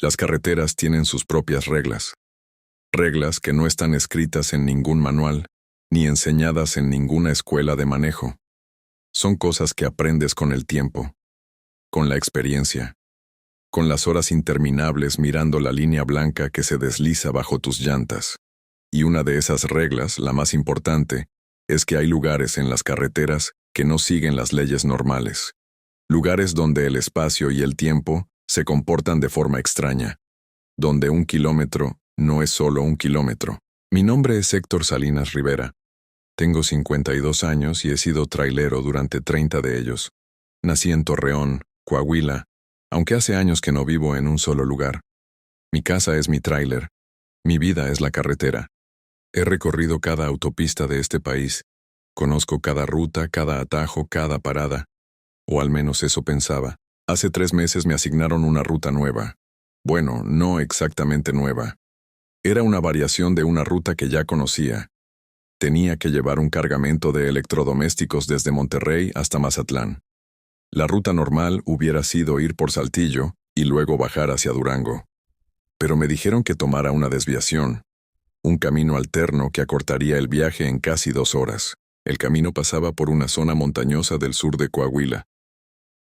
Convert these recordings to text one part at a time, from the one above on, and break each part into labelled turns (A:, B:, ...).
A: Las carreteras tienen sus propias reglas. Reglas que no están escritas en ningún manual, ni enseñadas en ninguna escuela de manejo. Son cosas que aprendes con el tiempo, con la experiencia, con las horas interminables mirando la línea blanca que se desliza bajo tus llantas. Y una de esas reglas, la más importante, es que hay lugares en las carreteras que no siguen las leyes normales. Lugares donde el espacio y el tiempo se comportan de forma extraña. Donde un kilómetro no es solo un kilómetro. Mi nombre es Héctor Salinas Rivera. Tengo 52 años y he sido trailero durante 30 de ellos. Nací en Torreón, Coahuila, aunque hace años que no vivo en un solo lugar. Mi casa es mi tráiler. Mi vida es la carretera. He recorrido cada autopista de este país. Conozco cada ruta, cada atajo, cada parada. O al menos eso pensaba. Hace 3 meses me asignaron una ruta nueva. Bueno, no exactamente nueva. Era una variación de una ruta que ya conocía. Tenía que llevar un cargamento de electrodomésticos desde Monterrey hasta Mazatlán. La ruta normal hubiera sido ir por Saltillo y luego bajar hacia Durango. Pero me dijeron que tomara una desviación, un camino alterno que acortaría el viaje en casi 2 horas. El camino pasaba por una zona montañosa del sur de Coahuila.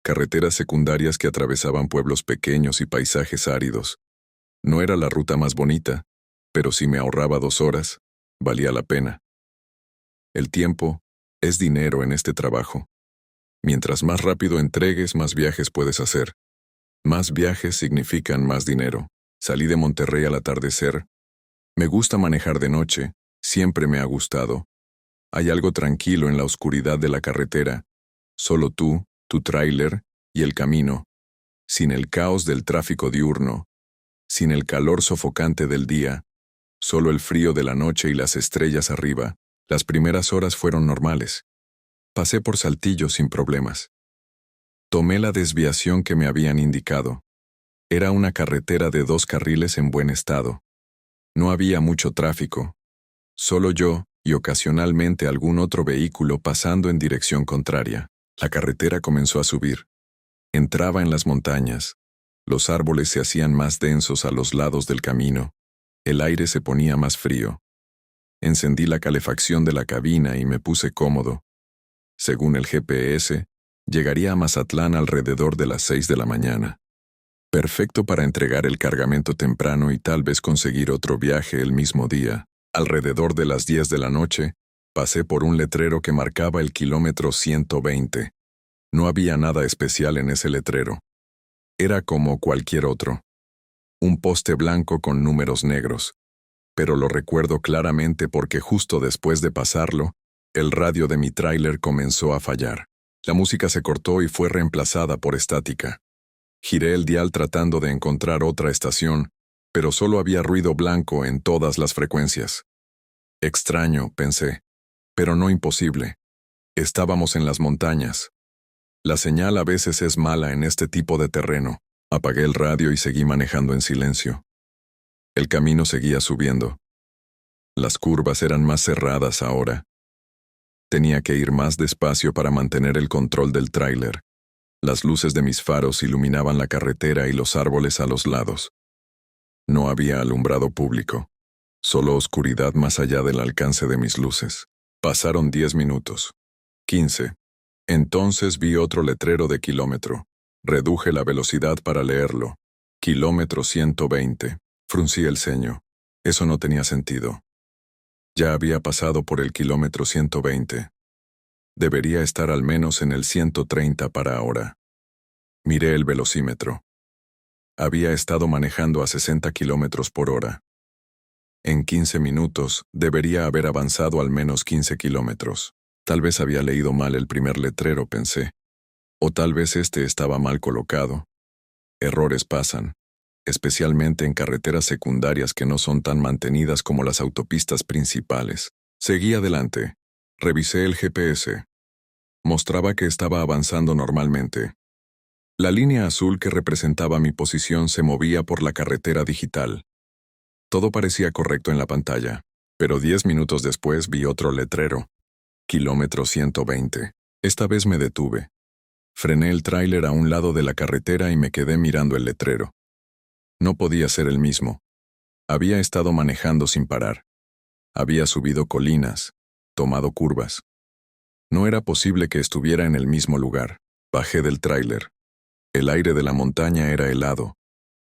A: Carreteras secundarias que atravesaban pueblos pequeños y paisajes áridos. No era la ruta más bonita, pero si me ahorraba 2 horas, valía la pena. El tiempo es dinero en este trabajo. Mientras más rápido entregues, más viajes puedes hacer. Más viajes significan más dinero. Salí de Monterrey al atardecer. Me gusta manejar de noche, siempre me ha gustado. Hay algo tranquilo en la oscuridad de la carretera. Solo tú, tu tráiler y el camino. Sin el caos del tráfico diurno. Sin el calor sofocante del día. Solo el frío de la noche y las estrellas arriba. Las primeras horas fueron normales. Pasé por Saltillo sin problemas. Tomé la desviación que me habían indicado. Era una carretera de 2 carriles en buen estado. No había mucho tráfico. Solo yo y ocasionalmente algún otro vehículo pasando en dirección contraria. La carretera comenzó a subir. Entraba en las montañas. Los árboles se hacían más densos a los lados del camino. El aire se ponía más frío. Encendí la calefacción de la cabina y me puse cómodo. Según el GPS, llegaría a Mazatlán alrededor de las 6 de la mañana. Perfecto para entregar el cargamento temprano y tal vez conseguir otro viaje el mismo día. Alrededor de las 10 de la noche, pasé por un letrero que marcaba el kilómetro 120. No había nada especial en ese letrero. Era como cualquier otro. Un poste blanco con números negros. Pero lo recuerdo claramente porque justo después de pasarlo, el radio de mi tráiler comenzó a fallar. La música se cortó y fue reemplazada por estática. Giré el dial tratando de encontrar otra estación, pero solo había ruido blanco en todas las frecuencias. Extraño, pensé, pero no imposible. Estábamos en las montañas. La señal a veces es mala en este tipo de terreno. Apagué el radio y seguí manejando en silencio. El camino seguía subiendo. Las curvas eran más cerradas ahora. Tenía que ir más despacio para mantener el control del tráiler. Las luces de mis faros iluminaban la carretera y los árboles a los lados. No había alumbrado público, solo oscuridad más allá del alcance de mis luces. Pasaron 10 minutos. 15. Entonces vi otro letrero de kilómetro. Reduje la velocidad para leerlo. Kilómetro 120. Fruncí el ceño. Eso no tenía sentido. Ya había pasado por el kilómetro 120. Debería estar al menos en el 130 para ahora. Miré el velocímetro. Había estado manejando a 60 kilómetros por hora. En 15 minutos debería haber avanzado al menos 15 kilómetros. Tal vez había leído mal el primer letrero, pensé. O tal vez este estaba mal colocado. Errores pasan, especialmente en carreteras secundarias que no son tan mantenidas como las autopistas principales. Seguí adelante. Revisé el GPS. Mostraba que estaba avanzando normalmente. La línea azul que representaba mi posición se movía por la carretera digital. Todo parecía correcto en la pantalla, pero 10 minutos después vi otro letrero. Kilómetro 120. Esta vez me detuve. Frené el tráiler a un lado de la carretera y me quedé mirando el letrero. No podía ser el mismo. Había estado manejando sin parar. Había subido colinas, tomado curvas. No era posible que estuviera en el mismo lugar. Bajé del tráiler. El aire de la montaña era helado.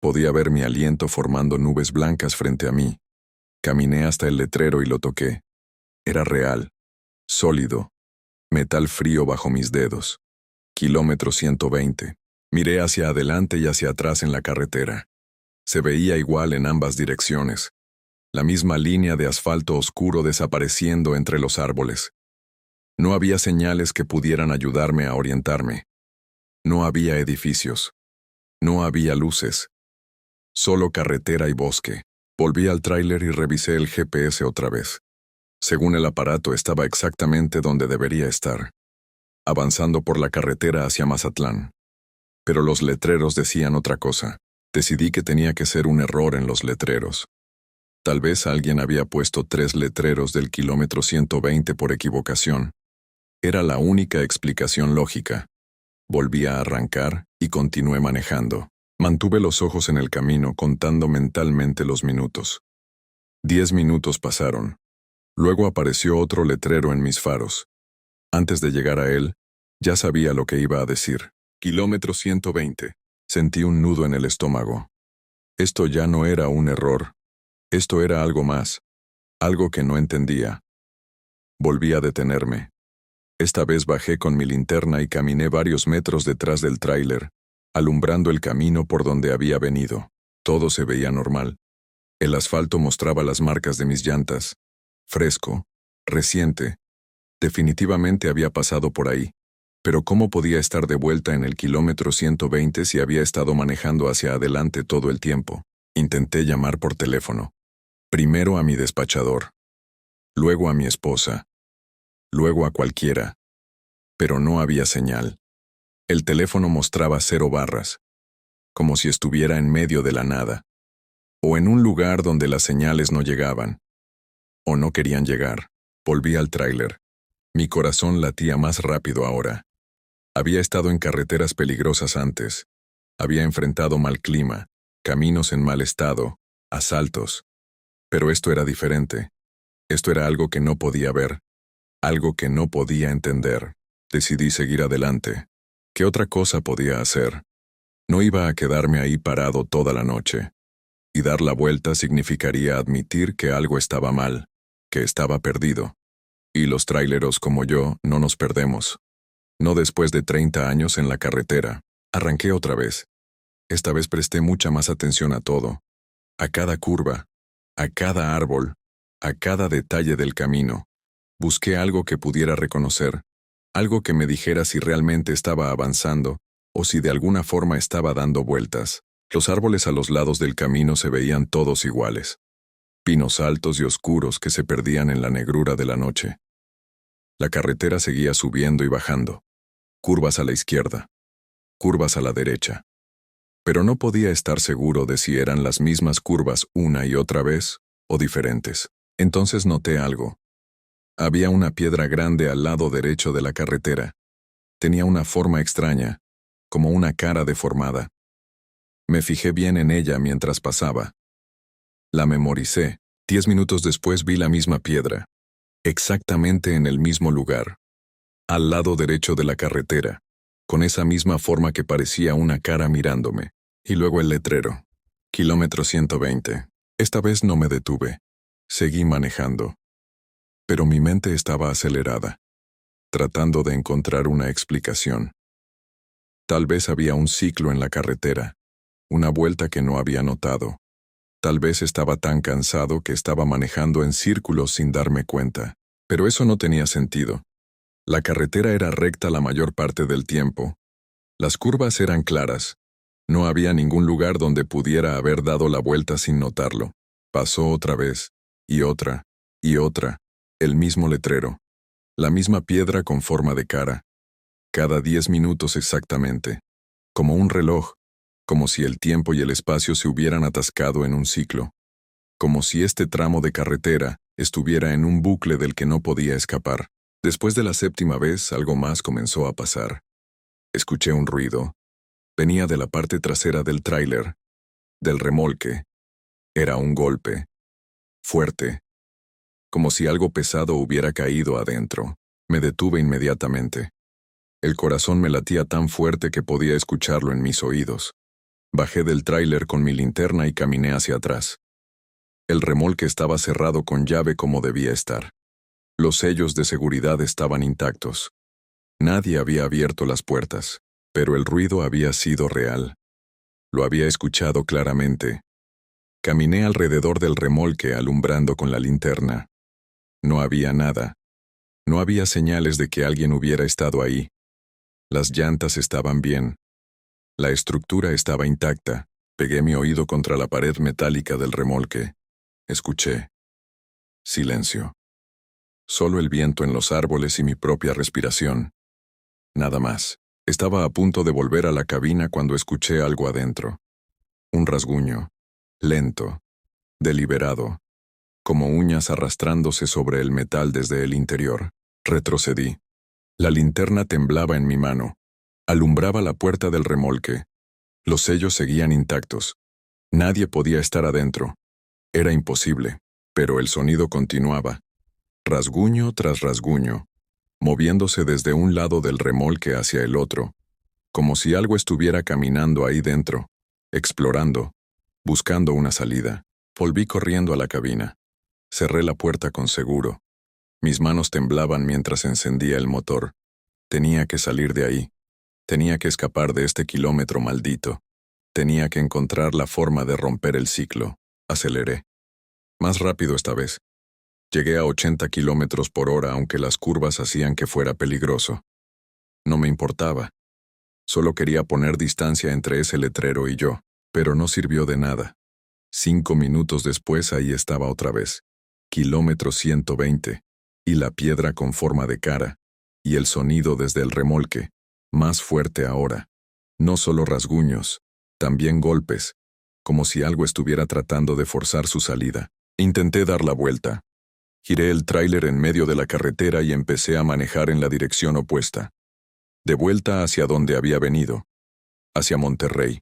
A: Podía ver mi aliento formando nubes blancas frente a mí. Caminé hasta el letrero y lo toqué. Era real, sólido, metal frío bajo mis dedos. Kilómetro 120. Miré hacia adelante y hacia atrás en la carretera. Se veía igual en ambas direcciones. La misma línea de asfalto oscuro desapareciendo entre los árboles. No había señales que pudieran ayudarme a orientarme. No había edificios. No había luces. Solo carretera y bosque. Volví al tráiler y revisé el GPS otra vez. Según el aparato, estaba exactamente donde debería estar, avanzando por la carretera hacia Mazatlán. Pero los letreros decían otra cosa. Decidí que tenía que ser un error en los letreros. Tal vez alguien había puesto 3 letreros del kilómetro 120 por equivocación. Era la única explicación lógica. Volví a arrancar y continué manejando. Mantuve los ojos en el camino contando mentalmente los minutos. 10 minutos pasaron. Luego apareció otro letrero en mis faros. Antes de llegar a él, ya sabía lo que iba a decir. Kilómetro 120. Sentí un nudo en el estómago. Esto ya no era un error. Esto era algo más. Algo que no entendía. Volví a detenerme. Esta vez bajé con mi linterna y caminé varios metros detrás del tráiler, alumbrando el camino por donde había venido. Todo se veía normal. El asfalto mostraba las marcas de mis llantas. Fresco, reciente. Definitivamente había pasado por ahí. Pero ¿cómo podía estar de vuelta en el kilómetro 120 si había estado manejando hacia adelante todo el tiempo? Intenté llamar por teléfono. Primero a mi despachador. Luego a mi esposa. Luego a cualquiera. Pero no había señal. El teléfono mostraba 0 barras. Como si estuviera en medio de la nada. O en un lugar donde las señales no llegaban. O no querían llegar. Volví al tráiler. Mi corazón latía más rápido ahora. Había estado en carreteras peligrosas antes. Había enfrentado mal clima, caminos en mal estado, asaltos. Pero esto era diferente. Esto era algo que no podía ver. Algo que no podía entender. Decidí seguir adelante. ¿Qué otra cosa podía hacer? No iba a quedarme ahí parado toda la noche. Y dar la vuelta significaría admitir que algo estaba mal, que estaba perdido. Y los tráileros como yo no nos perdemos. No después de 30 años en la carretera. Arranqué otra vez. Esta vez presté mucha más atención a todo. A cada curva, a cada árbol, a cada detalle del camino. Busqué algo que pudiera reconocer, algo que me dijera si realmente estaba avanzando o si de alguna forma estaba dando vueltas. Los árboles a los lados del camino se veían todos iguales. Pinos altos y oscuros que se perdían en la negrura de la noche. La carretera seguía subiendo y bajando. Curvas a la izquierda, curvas a la derecha. Pero no podía estar seguro de si eran las mismas curvas una y otra vez o diferentes. Entonces noté algo. Había una piedra grande al lado derecho de la carretera. Tenía una forma extraña, como una cara deformada. Me fijé bien en ella mientras pasaba. La memoricé. 10 minutos después vi la misma piedra, exactamente en el mismo lugar, al lado derecho de la carretera, con esa misma forma que parecía una cara mirándome. Y luego el letrero. Kilómetro 120. Esta vez no me detuve. Seguí manejando. Pero mi mente estaba acelerada, tratando de encontrar una explicación. Tal vez había un ciclo en la carretera, una vuelta que no había notado. Tal vez estaba tan cansado que estaba manejando en círculos sin darme cuenta. Pero eso no tenía sentido. La carretera era recta la mayor parte del tiempo. Las curvas eran claras. No había ningún lugar donde pudiera haber dado la vuelta sin notarlo. Pasó otra vez, y otra, y otra. El mismo letrero. La misma piedra con forma de cara. Cada 10 minutos exactamente. Como un reloj. Como si el tiempo y el espacio se hubieran atascado en un ciclo. Como si este tramo de carretera estuviera en un bucle del que no podía escapar. Después de la 7ª vez, algo más comenzó a pasar. Escuché un ruido. Venía de la parte trasera del tráiler. del remolque. Era un golpe. Fuerte. Como si algo pesado hubiera caído adentro. Me detuve inmediatamente. El corazón me latía tan fuerte que podía escucharlo en mis oídos. Bajé del tráiler con mi linterna y caminé hacia atrás. El remolque estaba cerrado con llave como debía estar. Los sellos de seguridad estaban intactos. Nadie había abierto las puertas, pero el ruido había sido real. Lo había escuchado claramente. Caminé alrededor del remolque alumbrando con la linterna. No había nada. No había señales de que alguien hubiera estado ahí. Las llantas estaban bien. La estructura estaba intacta. Pegué mi oído contra la pared metálica del remolque. Escuché. Silencio. Solo el viento en los árboles y mi propia respiración. Nada más. Estaba a punto de volver a la cabina cuando escuché algo adentro. Un rasguño. Lento. Deliberado. Como uñas arrastrándose sobre el metal desde el interior. Retrocedí. La linterna temblaba en mi mano. Alumbraba la puerta del remolque. Los sellos seguían intactos. Nadie podía estar adentro. Era imposible, pero el sonido continuaba. Rasguño tras rasguño, moviéndose desde un lado del remolque hacia el otro, como si algo estuviera caminando ahí dentro, explorando, buscando una salida. Volví corriendo a la cabina. Cerré la puerta con seguro. Mis manos temblaban mientras encendía el motor. Tenía que salir de ahí. Tenía que escapar de este kilómetro maldito. Tenía que encontrar la forma de romper el ciclo. Aceleré. Más rápido esta vez. Llegué a 80 kilómetros por hora aunque las curvas hacían que fuera peligroso. No me importaba. Solo quería poner distancia entre ese letrero y yo, pero no sirvió de nada. 5 minutos después ahí estaba otra vez. Kilómetro 120, y la piedra con forma de cara, y el sonido desde el remolque, más fuerte ahora. No solo rasguños, también golpes, como si algo estuviera tratando de forzar su salida. Intenté dar la vuelta. Giré el tráiler en medio de la carretera y empecé a manejar en la dirección opuesta. De vuelta hacia donde había venido. Hacia Monterrey.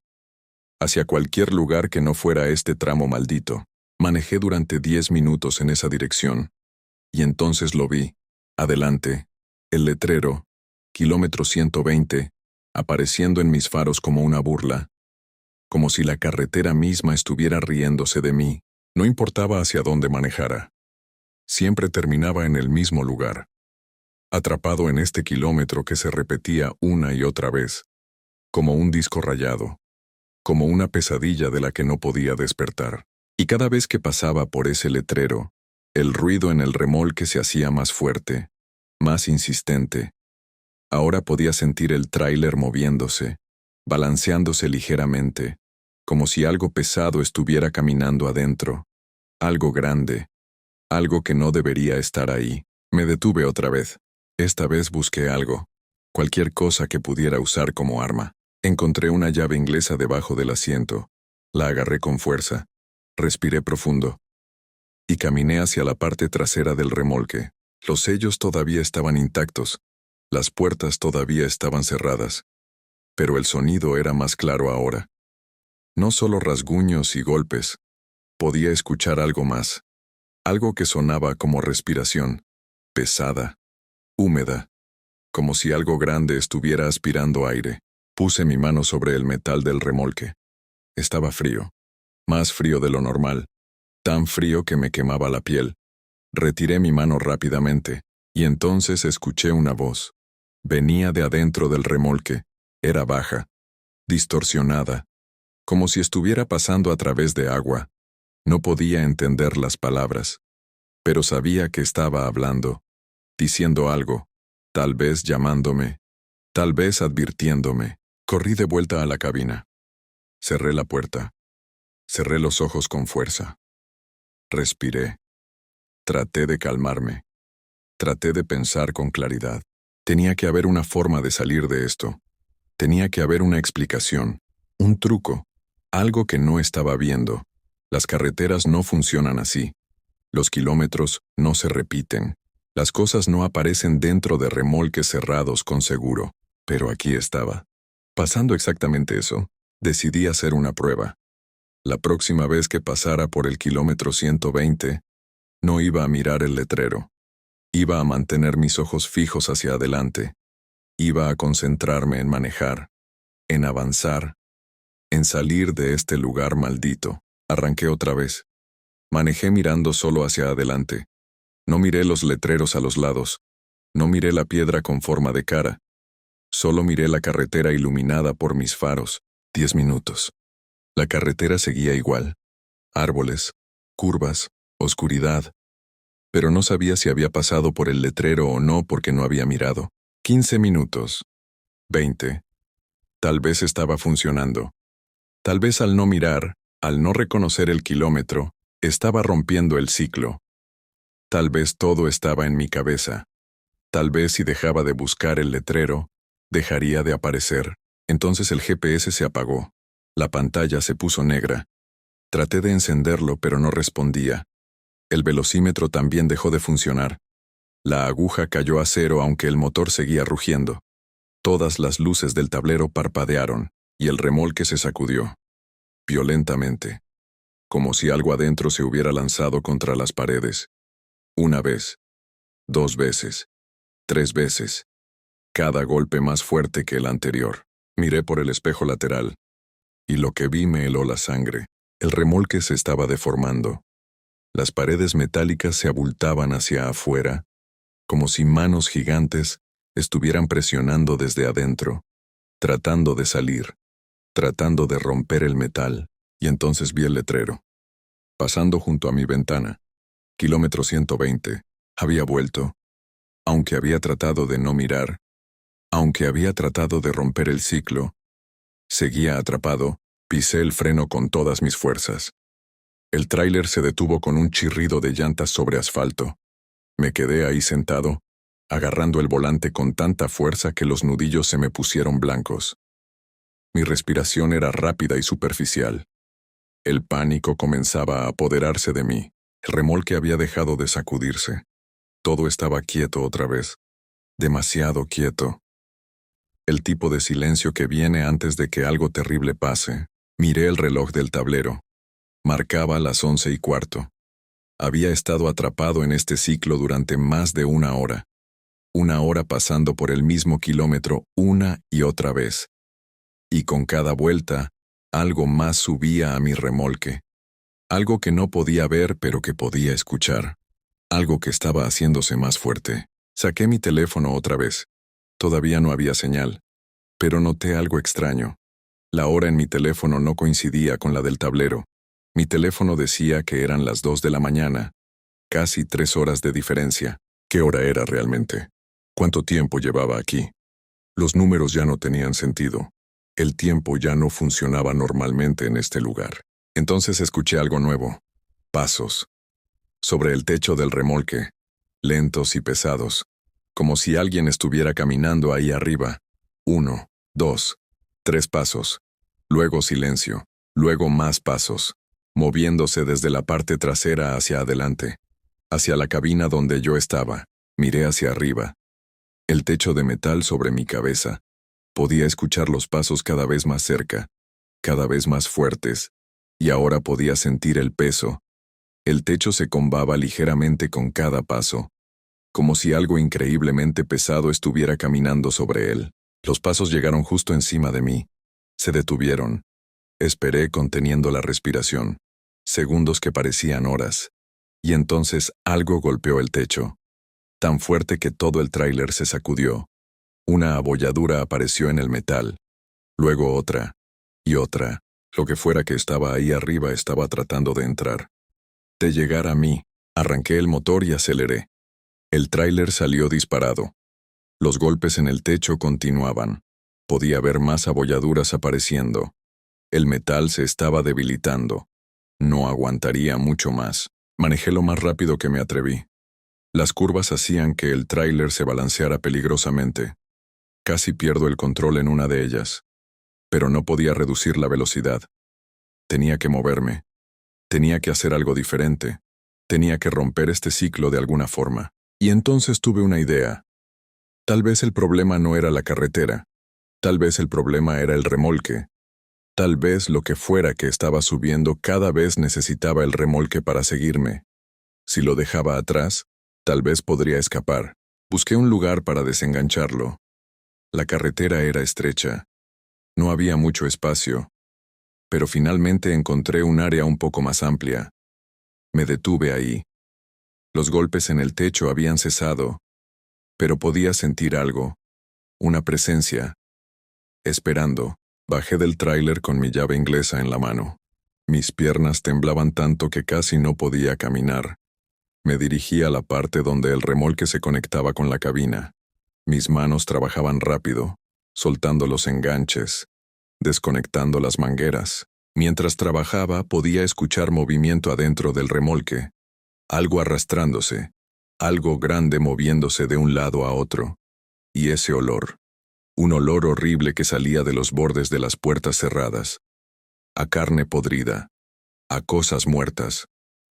A: Hacia cualquier lugar que no fuera este tramo maldito. Manejé durante 10 minutos en esa dirección. Y entonces lo vi. Adelante. El letrero. Kilómetro 120. Apareciendo en mis faros como una burla. Como si la carretera misma estuviera riéndose de mí. No importaba hacia dónde manejara. Siempre terminaba en el mismo lugar. Atrapado en este kilómetro que se repetía una y otra vez. Como un disco rayado. Como una pesadilla de la que no podía despertar. Y cada vez que pasaba por ese letrero, el ruido en el remolque se hacía más fuerte, más insistente. Ahora podía sentir el tráiler moviéndose, balanceándose ligeramente, como si algo pesado estuviera caminando adentro. Algo grande. Algo que no debería estar ahí. Me detuve otra vez. Esta vez busqué algo. Cualquier cosa que pudiera usar como arma. Encontré una llave inglesa debajo del asiento. La agarré con fuerza. Respiré profundo. Y caminé hacia la parte trasera del remolque. Los sellos todavía estaban intactos. Las puertas todavía estaban cerradas. Pero el sonido era más claro ahora. No solo rasguños y golpes. Podía escuchar algo más. Algo que sonaba como respiración. Pesada. Húmeda. Como si algo grande estuviera aspirando aire. Puse mi mano sobre el metal del remolque. Estaba frío. Más frío de lo normal. Tan frío que me quemaba la piel. Retiré mi mano rápidamente, y entonces escuché una voz. Venía de adentro del remolque. Era baja. Distorsionada. Como si estuviera pasando a través de agua. No podía entender las palabras. Pero sabía que estaba hablando. Diciendo algo. Tal vez llamándome. Tal vez advirtiéndome. Corrí de vuelta a la cabina. Cerré la puerta. Cerré los ojos con fuerza. Respiré. Traté de calmarme. Traté de pensar con claridad. Tenía que haber una forma de salir de esto. Tenía que haber una explicación. Un truco. Algo que no estaba viendo. Las carreteras no funcionan así. Los kilómetros no se repiten. Las cosas no aparecen dentro de remolques cerrados con seguro. Pero aquí estaba. Pasando exactamente eso, decidí hacer una prueba. La próxima vez que pasara por el kilómetro 120, no iba a mirar el letrero. Iba a mantener mis ojos fijos hacia adelante. Iba a concentrarme en manejar, en avanzar, en salir de este lugar maldito. Arranqué otra vez. Manejé mirando solo hacia adelante. No miré los letreros a los lados. No miré la piedra con forma de cara. Solo miré la carretera iluminada por mis faros. 10 minutos. La carretera seguía igual. Árboles, curvas, oscuridad. Pero no sabía si había pasado por el letrero o no porque no había mirado. 15 minutos. 20. Tal vez estaba funcionando. Tal vez al no mirar, al no reconocer el kilómetro, estaba rompiendo el ciclo. Tal vez todo estaba en mi cabeza. Tal vez si dejaba de buscar el letrero, dejaría de aparecer. Entonces el GPS se apagó. La pantalla se puso negra. Traté de encenderlo, pero no respondía. El velocímetro también dejó de funcionar. La aguja cayó a cero aunque el motor seguía rugiendo. Todas las luces del tablero parpadearon, y el remolque se sacudió. Violentamente. Como si algo adentro se hubiera lanzado contra las paredes. Una vez. 2 veces. 3 veces. Cada golpe más fuerte que el anterior. Miré por el espejo lateral. Y lo que vi me heló la sangre. El remolque se estaba deformando. Las paredes metálicas se abultaban hacia afuera, como si manos gigantes estuvieran presionando desde adentro, tratando de salir, tratando de romper el metal, y entonces vi el letrero. Pasando junto a mi ventana, kilómetro 120, había vuelto, aunque había tratado de no mirar, aunque había tratado de romper el ciclo, seguía atrapado, pisé el freno con todas mis fuerzas. El tráiler se detuvo con un chirrido de llantas sobre asfalto. Me quedé ahí sentado, agarrando el volante con tanta fuerza que los nudillos se me pusieron blancos. Mi respiración era rápida y superficial. El pánico comenzaba a apoderarse de mí. El remolque había dejado de sacudirse. Todo estaba quieto otra vez. Demasiado quieto. El tipo de silencio que viene antes de que algo terrible pase. Miré el reloj del tablero. Marcaba las 11:15. Había estado atrapado en este ciclo durante más de 1 hora. 1 hora pasando por el mismo kilómetro una y otra vez. Y con cada vuelta, algo más subía a mi remolque. Algo que no podía ver pero que podía escuchar. Algo que estaba haciéndose más fuerte. Saqué mi teléfono otra vez. Todavía no había señal. Pero noté algo extraño. La hora en mi teléfono no coincidía con la del tablero. Mi teléfono decía que eran las 2 de la mañana. Casi 3 horas de diferencia. ¿Qué hora era realmente? ¿Cuánto tiempo llevaba aquí? Los números ya no tenían sentido. El tiempo ya no funcionaba normalmente en este lugar. Entonces escuché algo nuevo. Pasos. Sobre el techo del remolque. Lentos y pesados. Como si alguien estuviera caminando ahí arriba. 1, 2, 3 pasos. Luego silencio. Luego más pasos. Moviéndose desde la parte trasera hacia adelante. Hacia la cabina donde yo estaba. Miré hacia arriba. El techo de metal sobre mi cabeza. Podía escuchar los pasos cada vez más cerca, cada vez más fuertes, y ahora podía sentir el peso. El techo se combaba ligeramente con cada paso, como si algo increíblemente pesado estuviera caminando sobre él. Los pasos llegaron justo encima de mí. Se detuvieron. Esperé conteniendo la respiración. Segundos que parecían horas. Y entonces algo golpeó el techo. Tan fuerte que todo el tráiler se sacudió. Una abolladura apareció en el metal. Luego otra. Y otra. Lo que fuera que estaba ahí arriba estaba tratando de entrar. De llegar a mí, arranqué el motor y aceleré. El tráiler salió disparado. Los golpes en el techo continuaban. Podía ver más abolladuras apareciendo. El metal se estaba debilitando. No aguantaría mucho más. Manejé lo más rápido que me atreví. Las curvas hacían que el tráiler se balanceara peligrosamente. Casi pierdo el control en una de ellas. Pero no podía reducir la velocidad. Tenía que moverme. Tenía que hacer algo diferente. Tenía que romper este ciclo de alguna forma. Y entonces tuve una idea. Tal vez el problema no era la carretera. Tal vez el problema era el remolque. Tal vez lo que fuera que estaba subiendo cada vez necesitaba el remolque para seguirme. Si lo dejaba atrás, tal vez podría escapar. Busqué un lugar para desengancharlo. La carretera era estrecha. No había mucho espacio. Pero finalmente encontré un área un poco más amplia. Me detuve ahí. Los golpes en el techo habían cesado, pero podía sentir algo, una presencia. Esperando, bajé del tráiler con mi llave inglesa en la mano. Mis piernas temblaban tanto que casi no podía caminar. Me dirigí a la parte donde el remolque se conectaba con la cabina. Mis manos trabajaban rápido, soltando los enganches, desconectando las mangueras. Mientras trabajaba, podía escuchar movimiento adentro del remolque. Algo arrastrándose, algo grande moviéndose de un lado a otro. Y ese olor. Un olor horrible que salía de los bordes de las puertas cerradas. A carne podrida. A cosas muertas.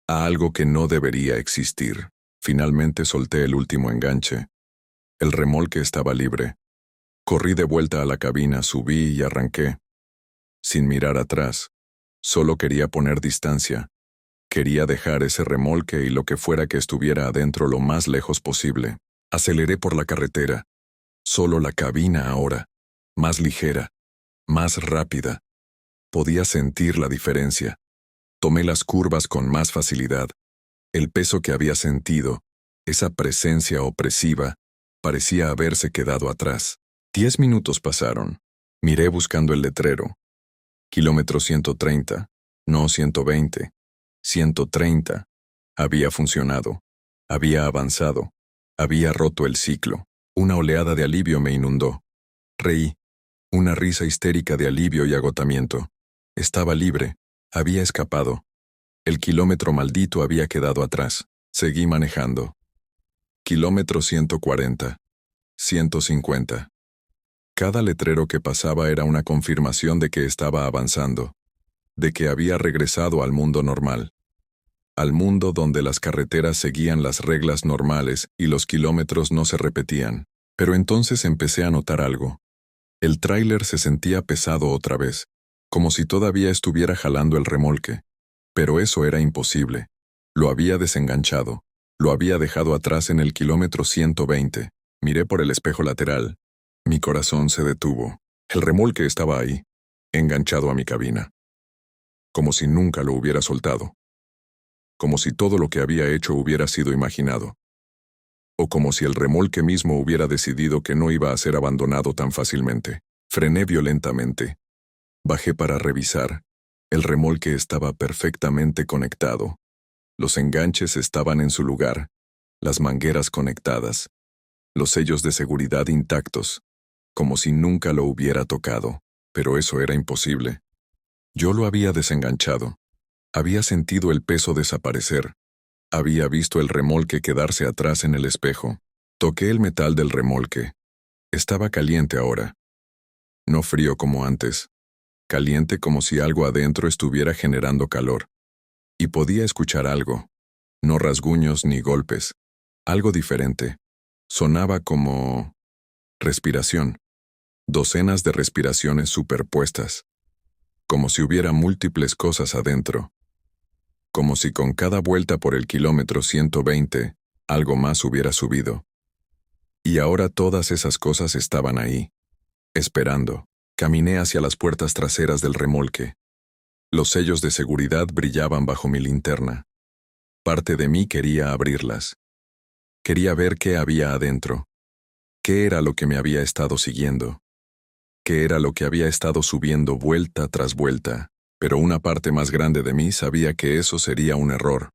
A: A algo que no debería existir. Finalmente solté el último enganche. El remolque estaba libre. Corrí de vuelta a la cabina, subí y arranqué. Sin mirar atrás. Solo quería poner distancia. Quería dejar ese remolque y lo que fuera que estuviera adentro lo más lejos posible. Aceleré por la carretera. Solo la cabina ahora. Más ligera. Más rápida. Podía sentir la diferencia. Tomé las curvas con más facilidad. El peso que había sentido, esa presencia opresiva, parecía haberse quedado atrás. 10 minutos pasaron. Miré buscando el letrero. Kilómetro 130, no 120. 130. Había funcionado. Había avanzado. Había roto el ciclo. Una oleada de alivio me inundó. Reí. Una risa histérica de alivio y agotamiento. Estaba libre. Había escapado. El kilómetro maldito había quedado atrás. Seguí manejando. Kilómetro 140. 150. Cada letrero que pasaba era una confirmación de que estaba avanzando, de que había regresado al mundo normal, al mundo donde las carreteras seguían las reglas normales y los kilómetros no se repetían. Pero entonces empecé a notar algo. El tráiler se sentía pesado otra vez, como si todavía estuviera jalando el remolque. Pero eso era imposible. Lo había desenganchado. Lo había dejado atrás en el kilómetro 120. Miré por el espejo lateral. Mi corazón se detuvo. El remolque estaba ahí, enganchado a mi cabina. Como si nunca lo hubiera soltado. Como si todo lo que había hecho hubiera sido imaginado. O como si el remolque mismo hubiera decidido que no iba a ser abandonado tan fácilmente. Frené violentamente. Bajé para revisar. El remolque estaba perfectamente conectado. Los enganches estaban en su lugar, las mangueras conectadas, los sellos de seguridad intactos, como si nunca lo hubiera tocado, pero eso era imposible. Yo lo había desenganchado. Había sentido el peso desaparecer. Había visto el remolque quedarse atrás en el espejo. Toqué el metal del remolque. Estaba caliente ahora. No frío como antes. Caliente como si algo adentro estuviera generando calor. Y podía escuchar algo. No rasguños ni golpes. Algo diferente. Sonaba como respiración. Docenas de respiraciones superpuestas. Como si hubiera múltiples cosas adentro. Como si con cada vuelta por el kilómetro 120, algo más hubiera subido. Y ahora todas esas cosas estaban ahí. Esperando. Caminé hacia las puertas traseras del remolque. Los sellos de seguridad brillaban bajo mi linterna. Parte de mí quería abrirlas. Quería ver qué había adentro. ¿Qué era lo que me había estado siguiendo? ¿Qué era lo que había estado subiendo vuelta tras vuelta? Pero una parte más grande de mí sabía que eso sería un error.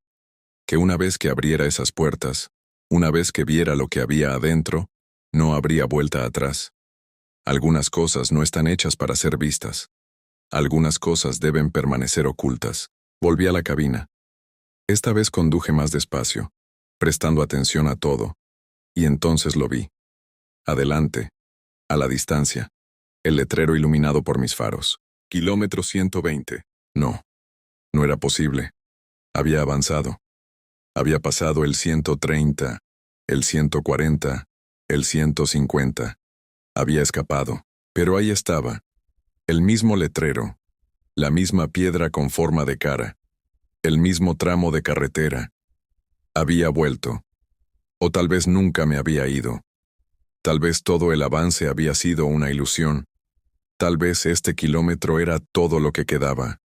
A: Que una vez que abriera esas puertas, una vez que viera lo que había adentro, no habría vuelta atrás. Algunas cosas no están hechas para ser vistas. Algunas cosas deben permanecer ocultas. Volví a la cabina. Esta vez conduje más despacio, prestando atención a todo. Y entonces lo vi. Adelante, a la distancia, el letrero iluminado por mis faros. Kilómetro 120. No, no era posible. Había avanzado. Había pasado el 130, el 140, el 150. Había escapado. Pero ahí estaba. El mismo letrero. La misma piedra con forma de cara. El mismo tramo de carretera. Había vuelto. O tal vez nunca me había ido. Tal vez todo el avance había sido una ilusión. Tal vez este kilómetro era todo lo que quedaba.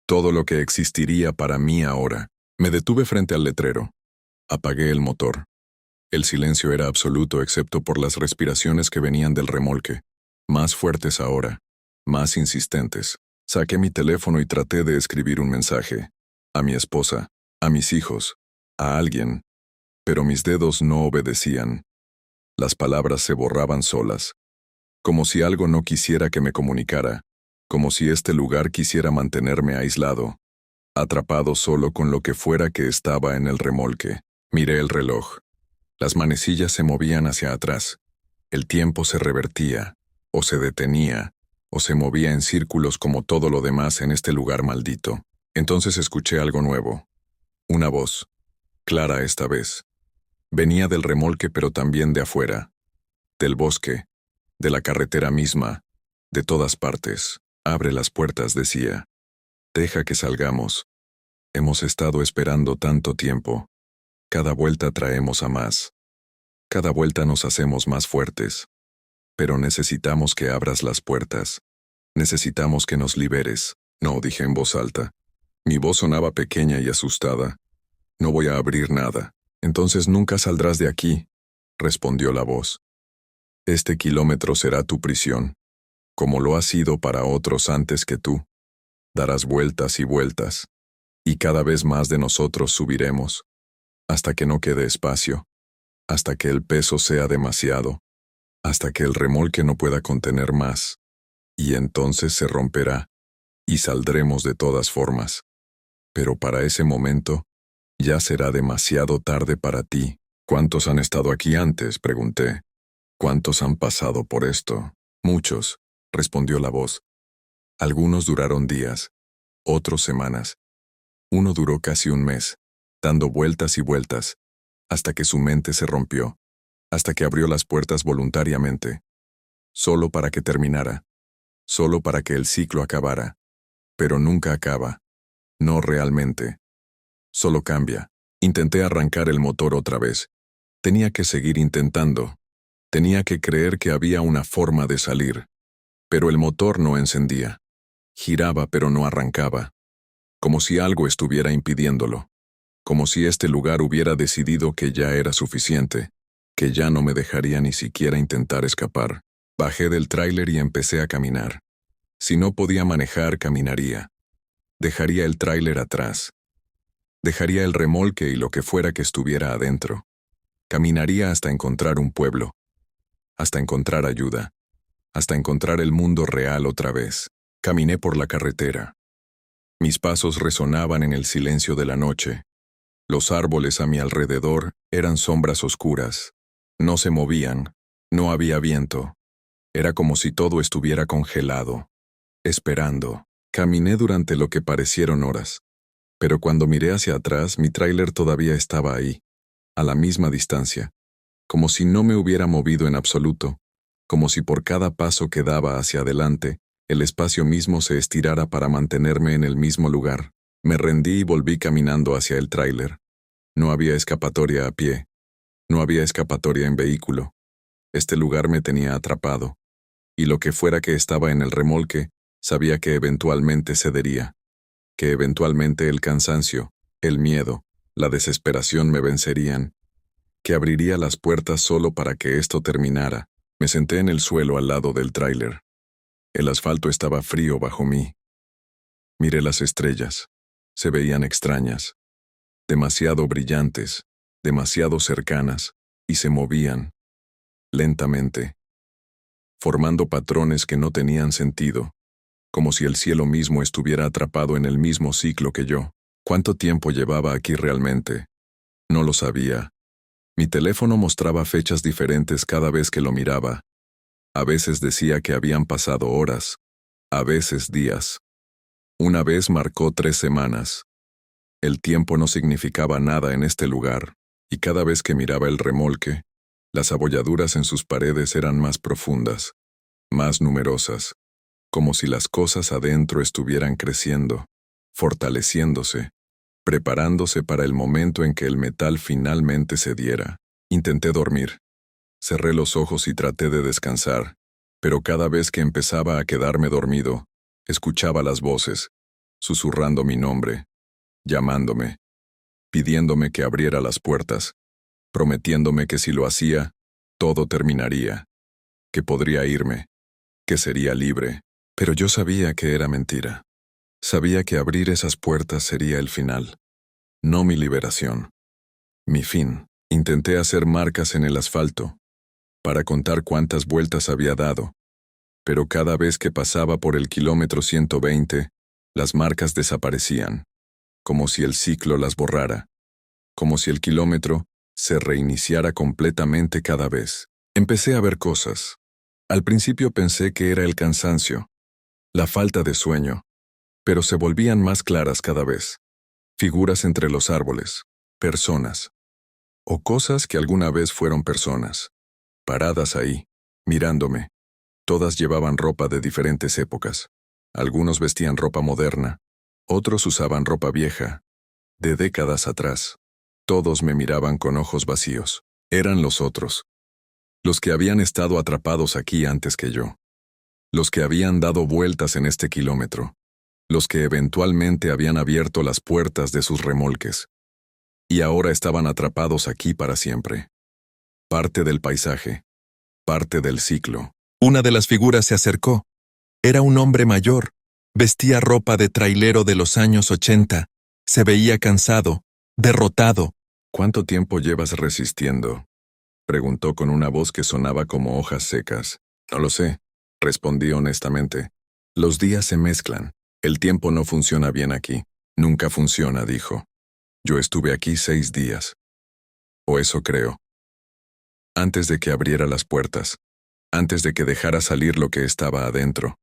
A: Todo lo que existiría para mí ahora. Me detuve frente al letrero. Apagué el motor. El silencio era absoluto excepto por las respiraciones que venían del remolque. Más fuertes ahora. Más insistentes. Saqué mi teléfono y traté de escribir un mensaje. A mi esposa. A mis hijos. A alguien. Pero mis dedos no obedecían. Las palabras se borraban solas. Como si algo no quisiera que me comunicara. Como si este lugar quisiera mantenerme aislado. Atrapado solo con lo que fuera que estaba en el remolque. Miré el reloj. Las manecillas se movían hacia atrás. El tiempo se revertía, o se detenía, o se movía en círculos como todo lo demás en este lugar maldito. Entonces escuché algo nuevo. Una voz. Clara esta vez. Venía del remolque pero también de afuera. Del bosque. De la carretera misma. De todas partes. Abre las puertas, decía. Deja que salgamos. Hemos estado esperando tanto tiempo. Cada vuelta traemos a más. Cada vuelta nos hacemos más fuertes. Pero necesitamos que abras las puertas. Necesitamos que nos liberes. No, dije en voz alta. Mi voz sonaba pequeña y asustada. No voy a abrir nada. Entonces nunca saldrás de aquí, respondió la voz. Este kilómetro será tu prisión, como lo ha sido para otros antes que tú. Darás vueltas y vueltas, y cada vez más de nosotros subiremos, hasta que no quede espacio, hasta que el peso sea demasiado, hasta que el remolque no pueda contener más, y entonces se romperá, y saldremos de todas formas. Pero para ese momento, ya será demasiado tarde para ti. ¿Cuántos han estado aquí antes?, pregunté. ¿Cuántos han pasado por esto? Muchos, respondió la voz. Algunos duraron días, otros semanas. Uno duró casi un mes, dando vueltas y vueltas, hasta que su mente se rompió, hasta que abrió las puertas voluntariamente. Solo para que terminara, solo para que el ciclo acabara. Pero nunca acaba. No realmente. Solo cambia. Intenté arrancar el motor otra vez. Tenía que seguir intentando. Tenía que creer que había una forma de salir. Pero el motor no encendía. Giraba pero no arrancaba. Como si algo estuviera impidiéndolo. Como si este lugar hubiera decidido que ya era suficiente, que ya no me dejaría ni siquiera intentar escapar. Bajé del tráiler y empecé a caminar. Si no podía manejar, caminaría. Dejaría el tráiler atrás. Dejaría el remolque y lo que fuera que estuviera adentro. Caminaría hasta encontrar un pueblo. Hasta encontrar ayuda. Hasta encontrar el mundo real otra vez. Caminé por la carretera. Mis pasos resonaban en el silencio de la noche. Los árboles a mi alrededor eran sombras oscuras. No se movían. No había viento. Era como si todo estuviera congelado. Esperando. Caminé durante lo que parecieron horas. Pero cuando miré hacia atrás, mi tráiler todavía estaba ahí, a la misma distancia, como si no me hubiera movido en absoluto, como si por cada paso que daba hacia adelante, el espacio mismo se estirara para mantenerme en el mismo lugar. Me rendí y volví caminando hacia el tráiler. No había escapatoria a pie. No había escapatoria en vehículo. Este lugar me tenía atrapado. Y lo que fuera que estaba en el remolque, sabía que eventualmente cedería. Que eventualmente el cansancio, el miedo, la desesperación me vencerían. Que abriría las puertas solo para que esto terminara. Me senté en el suelo al lado del tráiler. El asfalto estaba frío bajo mí. Miré las estrellas. Se veían extrañas. Demasiado brillantes, demasiado cercanas, y se movían. Lentamente. Formando patrones que no tenían sentido. Como si el cielo mismo estuviera atrapado en el mismo ciclo que yo. ¿Cuánto tiempo llevaba aquí realmente? No lo sabía. Mi teléfono mostraba fechas diferentes cada vez que lo miraba. A veces decía que habían pasado horas, a veces días. Una vez marcó 3 semanas. El tiempo no significaba nada en este lugar, y cada vez que miraba el remolque, las abolladuras en sus paredes eran más profundas, más numerosas. como si las cosas adentro estuvieran creciendo, fortaleciéndose, preparándose para el momento en que el metal finalmente cediera. Intenté dormir. Cerré los ojos y traté de descansar, pero cada vez que empezaba a quedarme dormido, escuchaba las voces, susurrando mi nombre, llamándome, pidiéndome que abriera las puertas, prometiéndome que si lo hacía, todo terminaría, que podría irme, que sería libre, pero yo sabía que era mentira. Sabía que abrir esas puertas sería el final, no mi liberación, mi fin. Intenté hacer marcas en el asfalto, para contar cuántas vueltas había dado, pero cada vez que pasaba por el kilómetro 120, las marcas desaparecían, como si el ciclo las borrara, como si el kilómetro se reiniciara completamente cada vez. Empecé a ver cosas. Al principio pensé que era el cansancio, la falta de sueño, pero se volvían más claras cada vez. Figuras entre los árboles, personas, o cosas que alguna vez fueron personas, paradas ahí, mirándome. Todas llevaban ropa de diferentes épocas. Algunos vestían ropa moderna, otros usaban ropa vieja, de décadas atrás. Todos me miraban con ojos vacíos. Eran los otros, los que habían estado atrapados aquí antes que yo, los que habían dado vueltas en este kilómetro, los que eventualmente habían abierto las puertas de sus remolques, y ahora estaban atrapados aquí para siempre. Parte del paisaje, parte del ciclo.
B: Una de las figuras se acercó. Era un hombre mayor. Vestía ropa de trailero de los años 80. Se veía cansado, derrotado.
A: ¿Cuánto tiempo llevas resistiendo?, preguntó con una voz que sonaba como hojas secas. No lo sé, respondí honestamente. Los días se mezclan. El tiempo no funciona bien aquí. Nunca funciona, dijo. Yo estuve aquí 6 días. O eso creo. Antes de que abriera las puertas, antes de que dejara salir lo que estaba adentro,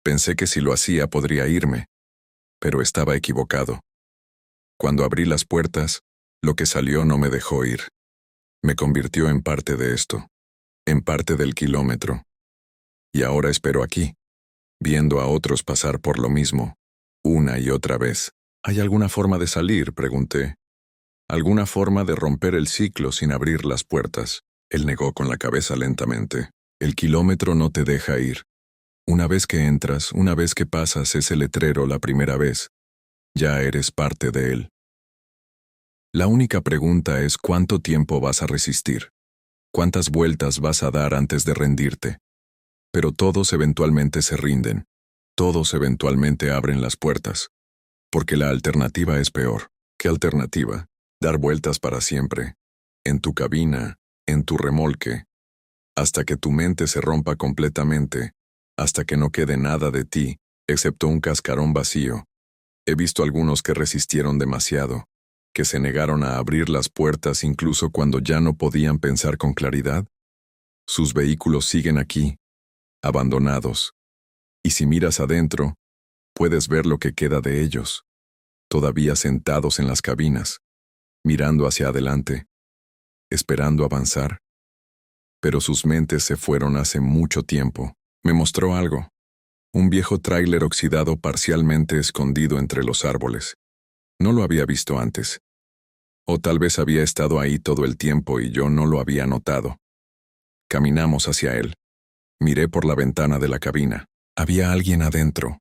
A: pensé que si lo hacía podría irme, pero estaba equivocado. Cuando abrí las puertas, lo que salió no me dejó ir. Me convirtió en parte de esto, en parte del kilómetro. Y ahora espero aquí, viendo a otros pasar por lo mismo, una y otra vez. ¿Hay alguna forma de salir?, pregunté. ¿Alguna forma de romper el ciclo sin abrir las puertas? Él negó con la cabeza lentamente. El kilómetro no te deja ir. Una vez que entras, una vez que pasas ese letrero la primera vez, ya eres parte de él. La única pregunta es cuánto tiempo vas a resistir, cuántas vueltas vas a dar antes de rendirte. Pero todos eventualmente se rinden, todos eventualmente abren las puertas, porque la alternativa es peor. ¿Qué alternativa? Dar vueltas para siempre, en tu cabina, en tu remolque, hasta que tu mente se rompa completamente, hasta que no quede nada de ti, excepto un cascarón vacío. He visto algunos que resistieron demasiado, que se negaron a abrir las puertas incluso cuando ya no podían pensar con claridad. Sus vehículos siguen aquí, abandonados, y si miras adentro, puedes ver lo que queda de ellos, todavía sentados en las cabinas, mirando hacia adelante, esperando avanzar. Pero sus mentes se fueron hace mucho tiempo. Me mostró algo. Un viejo tráiler oxidado parcialmente escondido entre los árboles. No lo había visto antes. O tal vez había estado ahí todo el tiempo y yo no lo había notado. Caminamos hacia él. Miré por la ventana de la cabina. Había alguien adentro,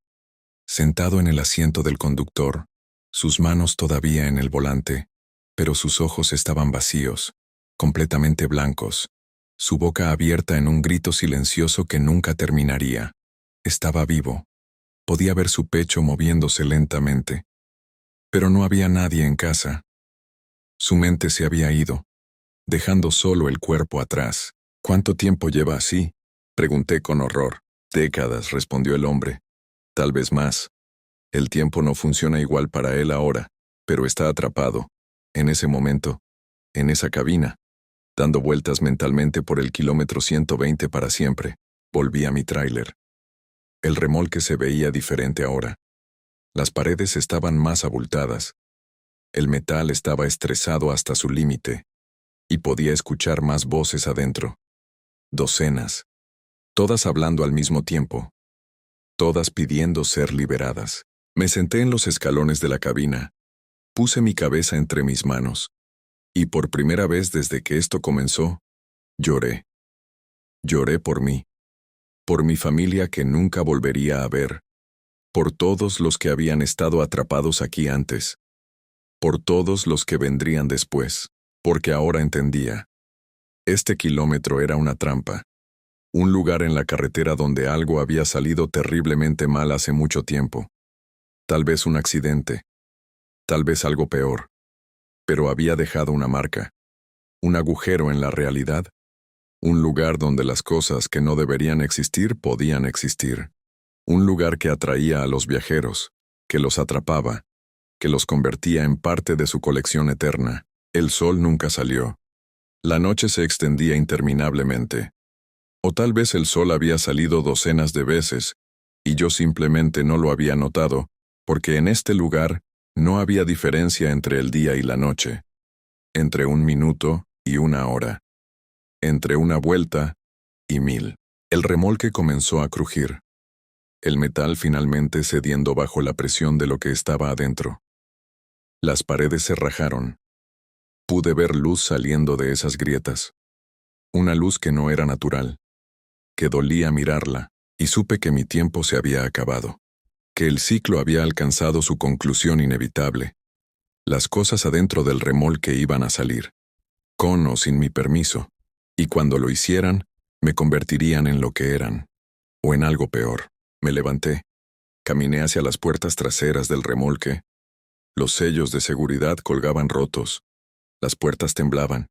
A: sentado en el asiento del conductor, sus manos todavía en el volante, pero sus ojos estaban vacíos, completamente blancos, su boca abierta en un grito silencioso que nunca terminaría. Estaba vivo. Podía ver su pecho moviéndose lentamente. Pero no había nadie en casa. Su mente se había ido, dejando solo el cuerpo atrás. ¿Cuánto tiempo lleva así?, pregunté con horror. Décadas, respondió el hombre. Tal vez más. El tiempo no funciona igual para él ahora, pero está atrapado, en ese momento, en esa cabina, dando vueltas mentalmente por el kilómetro 120 para siempre. Volví a mi tráiler. El remolque se veía diferente ahora. Las paredes estaban más abultadas. El metal estaba estresado hasta su límite, y podía escuchar más voces adentro. Docenas. Todas hablando al mismo tiempo. todas pidiendo ser liberadas. Me senté en los escalones de la cabina, puse mi cabeza entre mis manos, y por primera vez desde que esto comenzó, lloré. Lloré por mí, por mi familia que nunca volvería a ver, por todos los que habían estado atrapados aquí antes, por todos los que vendrían después, porque ahora entendía. Este kilómetro era una trampa, un lugar en la carretera donde algo había salido terriblemente mal hace mucho tiempo. Tal vez un accidente, tal vez algo peor, pero había dejado una marca, un agujero en la realidad, un lugar donde las cosas que no deberían existir podían existir, un lugar que atraía a los viajeros, que los atrapaba, que los convertía en parte de su colección eterna. El sol nunca salió. La noche se extendía interminablemente. O tal vez el sol había salido docenas de veces, y yo simplemente no lo había notado, porque en este lugar no había diferencia entre el día y la noche, entre un minuto y una hora, entre una vuelta y 1000. El remolque comenzó a crujir, el metal finalmente cediendo bajo la presión de lo que estaba adentro. Las paredes se rajaron. Pude ver luz saliendo de esas grietas. Una luz que no era natural, que dolía mirarla, y supe que mi tiempo se había acabado, que el ciclo había alcanzado su conclusión inevitable. Las cosas adentro del remolque iban a salir, con o sin mi permiso, y cuando lo hicieran, me convertirían en lo que eran, o en algo peor. Me levanté, caminé hacia las puertas traseras del remolque. Los sellos de seguridad colgaban rotos, las puertas temblaban,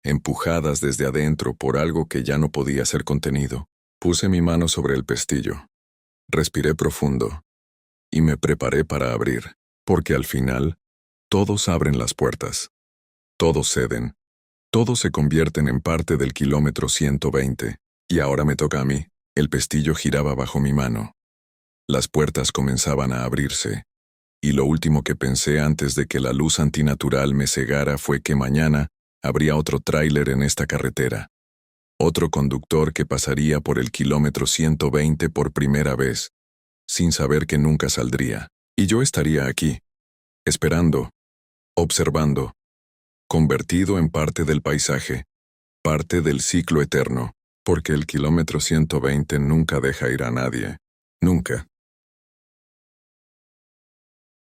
A: empujadas desde adentro por algo que ya no podía ser contenido. Puse mi mano sobre el pestillo, respiré profundo, y me preparé para abrir, porque al final, todos abren las puertas, todos ceden, todos se convierten en parte del kilómetro 120, y ahora me toca a mí. El pestillo giraba bajo mi mano. Las puertas comenzaban a abrirse, y lo último que pensé antes de que la luz antinatural me cegara fue que mañana habría otro tráiler en esta carretera. Otro conductor que pasaría por el kilómetro 120 por primera vez, sin saber que nunca saldría. Y yo estaría aquí, esperando, observando, convertido en parte del paisaje, parte del ciclo eterno, porque el kilómetro 120 nunca deja ir a nadie. Nunca.